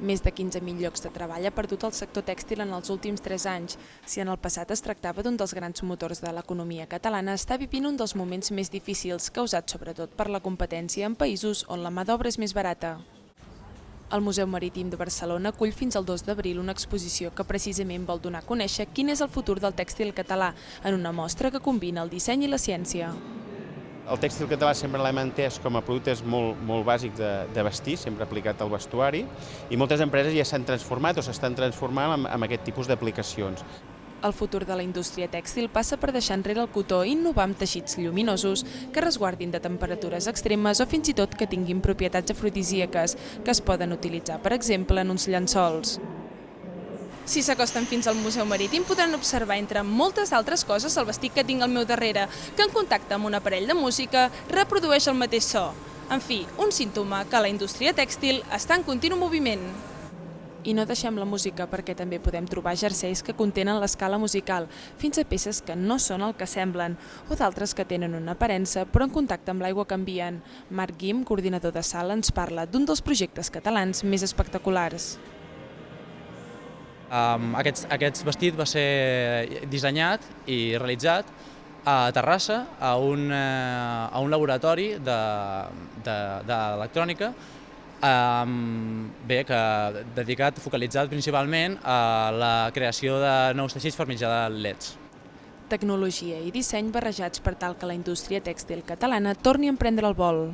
Més de 15.000 llocs de treball ha perdut el sector tèxtil en els últims 3 anys. Si en el passat es tractava d'un dels grans motors de l'economia catalana, està vivint un dels moments més difícils, causat sobretot per la competència en països on la mà d'obra és més barata. El Museu Marítim de Barcelona acull fins al 2 d'abril una exposició que precisament vol donar a conèixer quin és el futur del tèxtil català, en una mostra que combina el disseny i la ciència. El tèxtil català sempre l'hem entès com a productes molt bàsics de vestir, sempre aplicat al vestuari, i moltes empreses ja s'han transformat o s'estan transformant amb aquest tipus d'aplicacions. El futur de la indústria tèxtil passa per deixar enrere el cotó i innovar amb teixits lluminosos que resguardin de temperatures extremes o fins i tot que tinguin propietats afrodisíaques, que es poden utilitzar, per exemple, en uns llençols. Si s'acosten fins al Museu Marítim podran observar, entre moltes altres coses, el vestit que tinc al meu darrere, que en contacte amb un aparell de música reprodueix el mateix so. En fi, un símptoma que la indústria tèxtil està en continu moviment. I no deixem la música perquè també podem trobar jerseis que contenen l'escala musical, fins a peces que no són el que semblen, o d'altres que tenen una aparença però en contacte amb l'aigua canvien. Marc Guim, coordinador de sala, ens parla d'un dels projectes catalans més espectaculars. Aquest vestit va ser dissenyat i realitzat a Terrassa, a un laboratori d'electrònica, dedicat, focalitzat principalment a la creació de nous teixits per mitjà de LEDs. Tecnologia i disseny barrejats per tal que la indústria tèxtil catalana torni a emprendre el vol.